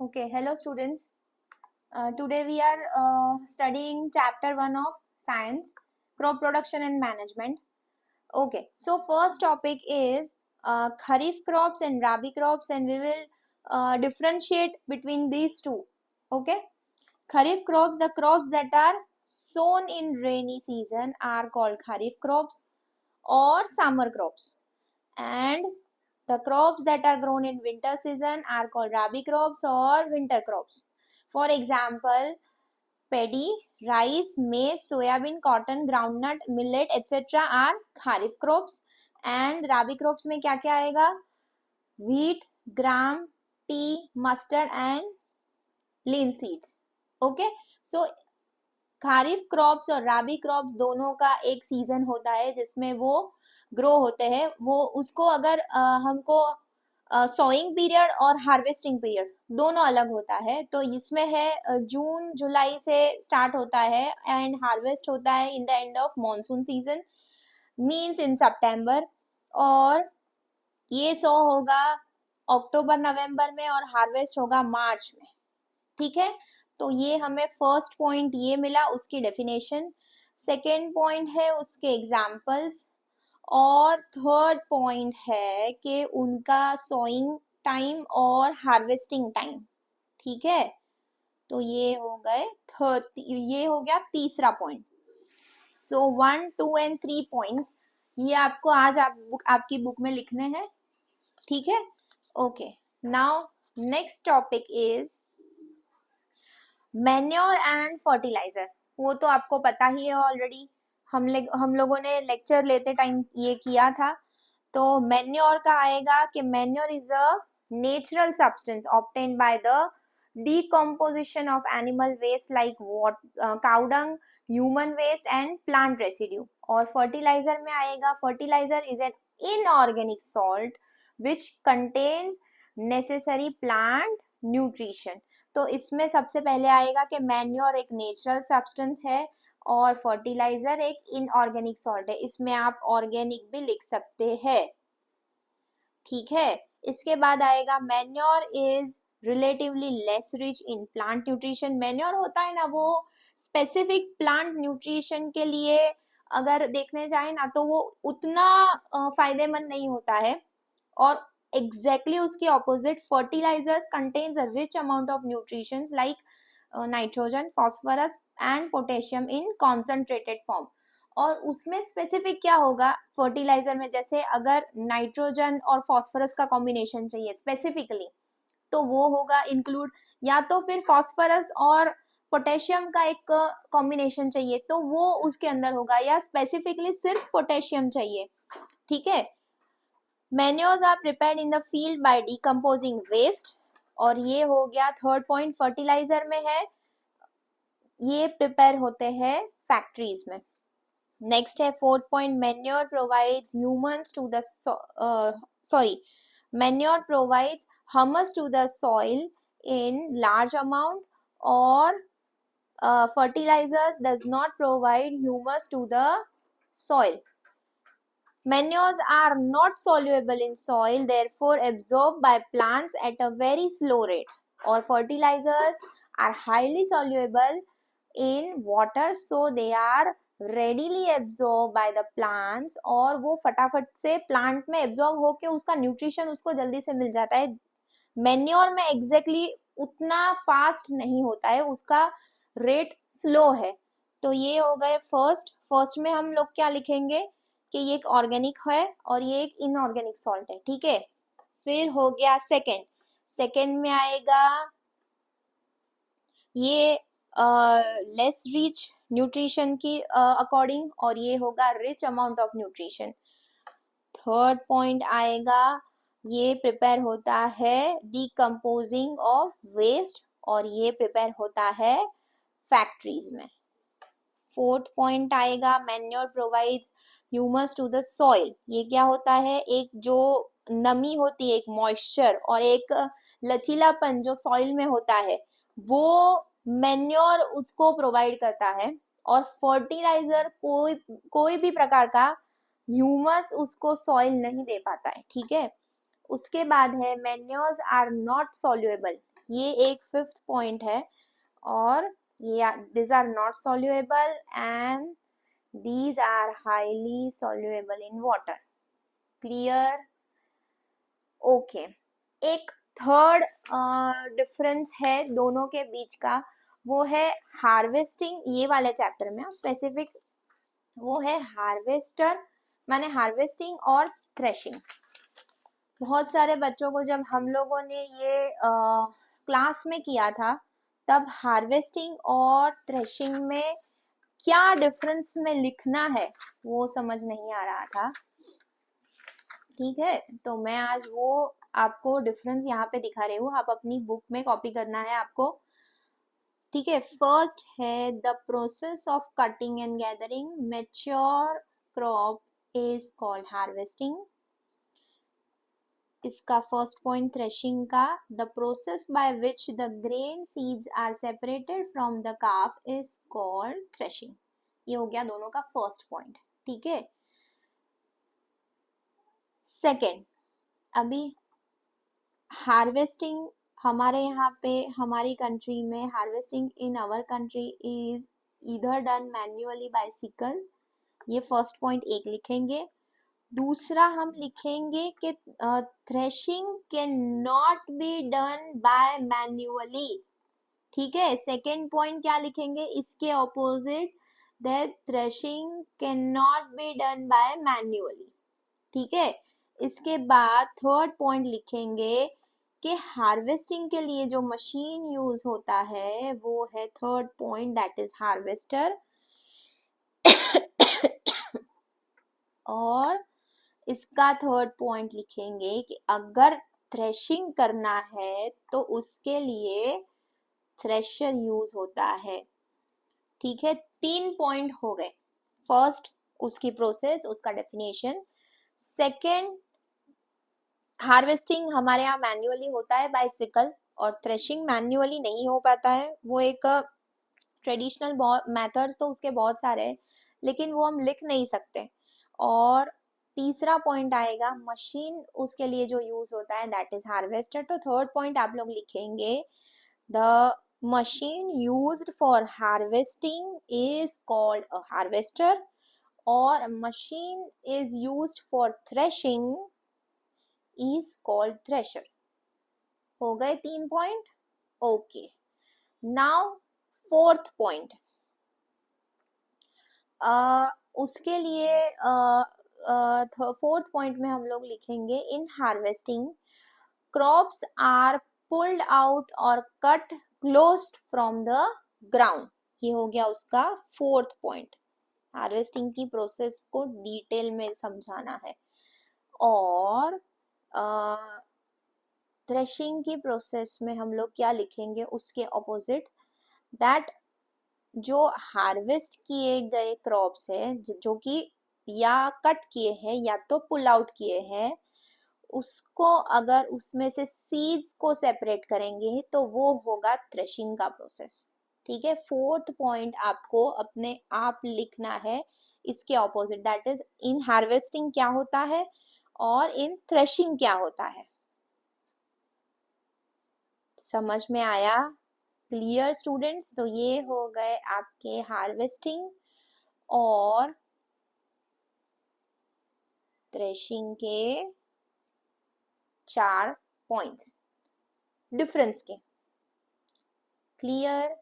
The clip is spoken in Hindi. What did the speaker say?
Okay, hello students. Today we are studying chapter 1 of science, crop production and management. Okay, so first topic is kharif crops and rabi crops, and we will differentiate between these two. Okay, kharif crops, the crops that are sown in rainy season are called kharif crops or summer crops, and the crops that are grown in winter season are called rabi crops or winter crops. For example, paddy, rice, maize, soyabean, cotton, groundnut, millet, etc. are kharif crops. And rabi crops में क्या क्या आएगा? Wheat, gram, tea, mustard and linseeds. Okay, so kharif crops और राबी क्रॉप्स दोनों का एक सीजन होता है जिसमें वो ग्रो होते हैं. वो उसको अगर हमको सोइंग पीरियड और हार्वेस्टिंग पीरियड दोनों अलग होता है, तो इसमें है जून जुलाई से स्टार्ट होता है एंड हार्वेस्ट होता है in the end of monsoon season, means in September. और ये सो होगा अक्टूबर नवंबर में और हार्वेस्ट होगा मार्च में. ठीक है, तो ये हमें फर्स्ट पॉइंट ये मिला उसकी डेफिनेशन. सेकेंड पॉइंट है उसके एग्जाम्पल्स, और थर्ड पॉइंट है कि उनका सोइंग टाइम और हार्वेस्टिंग टाइम. ठीक है, तो ये हो गए ये हो गया तीसरा पॉइंट. सो 1, 2 एंड 3 पॉइंट्स ये आपको आज आपकी बुक में लिखने हैं. ठीक है, okay. Now next topic is manure and fertiliser. वो तो आपको पता ही है ऑलरेडी, हम लोगों ने लेक्चर लेते टाइम ये किया था. तो मैन्योर का आएगा कि manure is a natural substance obtained by the decomposition of animal waste like cow dung, human waste and plant residue. और फर्टिलाइजर में आएगा, fertiliser is an inorganic salt which contains necessary plant nutrition. तो इसमें सबसे पहले आएगा कि मैन्योर एक नेचुरल सब्सटेंस है और फर्टिलाइजर एक इनऑर्गेनिक सॉल्ट है. इसमें आप ऑर्गेनिक भी लिख सकते हैं. ठीक है, इसके बाद आएगा manure is relatively less rich in plant nutrition. Manure होता है ना, वो स्पेसिफिक प्लांट न्यूट्रिशन के लिए अगर देखने जाए ना तो वो उतना फायदेमंद नहीं होता है. और exactly उसके opposite fertilizers contains a rich amount of nutrients like nitrogen, phosphorus and potassium in concentrated form. और उसमें स्पेसिफिक क्या होगा फर्टिलाइजर में, जैसे अगर नाइट्रोजन और फॉस्फोरस का कॉम्बिनेशन चाहिए स्पेसिफिकली तो वो होगा इंक्लूड, या तो फिर फॉस्फोरस और पोटेशियम का एक कॉम्बिनेशन चाहिए तो वो उसके अंदर होगा, या स्पेसिफिकली सिर्फ पोटेशियम चाहिए. ठीक है, manures are prepared in the field by decomposing waste. और ये हो गया थर्ड पॉइंट. फर्टिलाइजर में है ये प्रिपेयर होते हैं फैक्ट्रीज में. नेक्स्ट है fourth point. Manure provides humans to the manure provides humus to the soil in large amount, और fertilizers does not provide humus to the soil. Manures are not soluble in soil, therefore absorbed by plants at a very slow rate. और fertilizers are highly soluble in water, so they are readily absorbed by the plants. और वो फटाफट से प्लांट में एब्जॉर्ब होके उसका न्यूट्रिशन उसको जल्दी से मिल जाता है. मैन्योर में एग्जैक्टली उतना फास्ट नहीं होता है, उसका रेट स्लो है. तो ये हो गए फर्स्ट में हम लोग क्या लिखेंगे कि ये एक ऑर्गेनिक है और ये एक इनऑर्गेनिक सॉल्ट है. ठीक है, फिर हो गया सेकेंड में आएगा ये लेस रिच न्यूट्रिशन की अकॉर्डिंग, और ये होगा rich amount of nutrition. Third point आएगा ये प्रिपेयर होता है डिकम्पोजिंग ऑफ वेस्ट, और ये प्रिपेयर होता है फैक्ट्रीज में. फोर्थ पॉइंट आएगा manure provides humus to the soil. ये क्या होता है, एक जो नमी होती है, एक मॉइस्चर और एक लचीलापन जो सॉइल में होता है वो मैन्योर उसको प्रोवाइड करता है. और फर्टिलाइजर कोई भी प्रकार का ह्यूमस उसको सॉइल नहीं दे पाता है. ठीक है, उसके बाद है मैन्योर्स आर नॉट सॉल्युएबल. ये एक फिफ्थ पॉइंट है, और ये these are not soluble and these are highly soluble in water. Clear? Okay. एक थर्ड डिफरेंस है दोनों के बीच का, वो है हार्वेस्टिंग. ये वाले चैप्टर में स्पेसिफिक वो है हार्वेस्टर, माने हार्वेस्टिंग और थ्रेशिंग. बहुत सारे बच्चों को जब हम लोगों ने ये क्लास में किया था, तब हार्वेस्टिंग और थ्रेशिंग में क्या डिफरेंस में लिखना है वो समझ नहीं आ रहा था. ठीक है, तो मैं आज वो आपको डिफरेंस यहाँ पे दिखा रही हूँ. आप अपनी बुक में कॉपी करना है आपको. ठीक है, फर्स्ट है the process of cutting and gathering mature crop is called harvesting. इसका फर्स्ट पॉइंट थ्रेशिंग का, the process by which the grain seeds are separated from the chaff is called threshing. ये हो गया दोनों का फर्स्ट पॉइंट. ठीक है, सेकेंड, अभी हार्वेस्टिंग हमारे यहाँ पे हमारी कंट्री में harvesting in our country is either done manually by sickle. ये फर्स्ट पॉइंट एक लिखेंगे. दूसरा हम लिखेंगे कि threshing can not be done by manually. ठीक है, सेकेंड पॉइंट क्या लिखेंगे इसके opposite, that threshing can not be done by manually. ठीक है, इसके बाद थर्ड पॉइंट लिखेंगे कि हार्वेस्टिंग के लिए जो मशीन यूज होता है वो है third point, that is harvester. और इसका थर्ड पॉइंट लिखेंगे कि अगर थ्रेशिंग करना है तो उसके लिए थ्रेशर यूज होता है. ठीक है, 3 पॉइंट हो गए. फर्स्ट उसकी प्रोसेस, उसका डेफिनेशन. सेकेंड, हार्वेस्टिंग हमारे यहाँ मैन्युअली होता है बाय सिकल, और थ्रेशिंग मैन्युअली नहीं हो पाता है. वो एक ट्रेडिशनल मेथड्स तो उसके बहुत सारे हैं, लेकिन वो हम लिख नहीं सकते. और तीसरा पॉइंट आएगा मशीन उसके लिए जो यूज होता है, दैट इज हार्वेस्टर. तो थर्ड पॉइंट आप लोग लिखेंगे the machine used for harvesting is called a harvester, और machine is used for threshing is called thresher. हो गए 3 point. Okay, now fourth point. उसके लिए फोर्थ पॉइंट में हम लोग लिखेंगे in harvesting crops are pulled out और cut closed from the ground. ये हो गया उसका फोर्थ पॉइंट. हार्वेस्टिंग की प्रोसेस को डिटेल में समझाना है. और थ्रेशिंग की प्रोसेस में हम लोग क्या लिखेंगे उसके ऑपोजिट, दैट जो हार्वेस्ट किए गए क्रॉप्स है जो कि या कट किए हैं या तो पुल आउट किए हैं, उसको अगर उसमें से सीड्स को सेपरेट करेंगे तो वो होगा थ्रेशिंग का प्रोसेस. ठीक है, फोर्थ पॉइंट आपको अपने आप लिखना है इसके opposite, that is in harvesting क्या होता है और इन थ्रेशिंग क्या होता है. समझ में आया? Clear students? तो ये हो गए आपके हार्वेस्टिंग और थ्रेशिंग के 4 पॉइंट्स डिफरेंस के. क्लियर?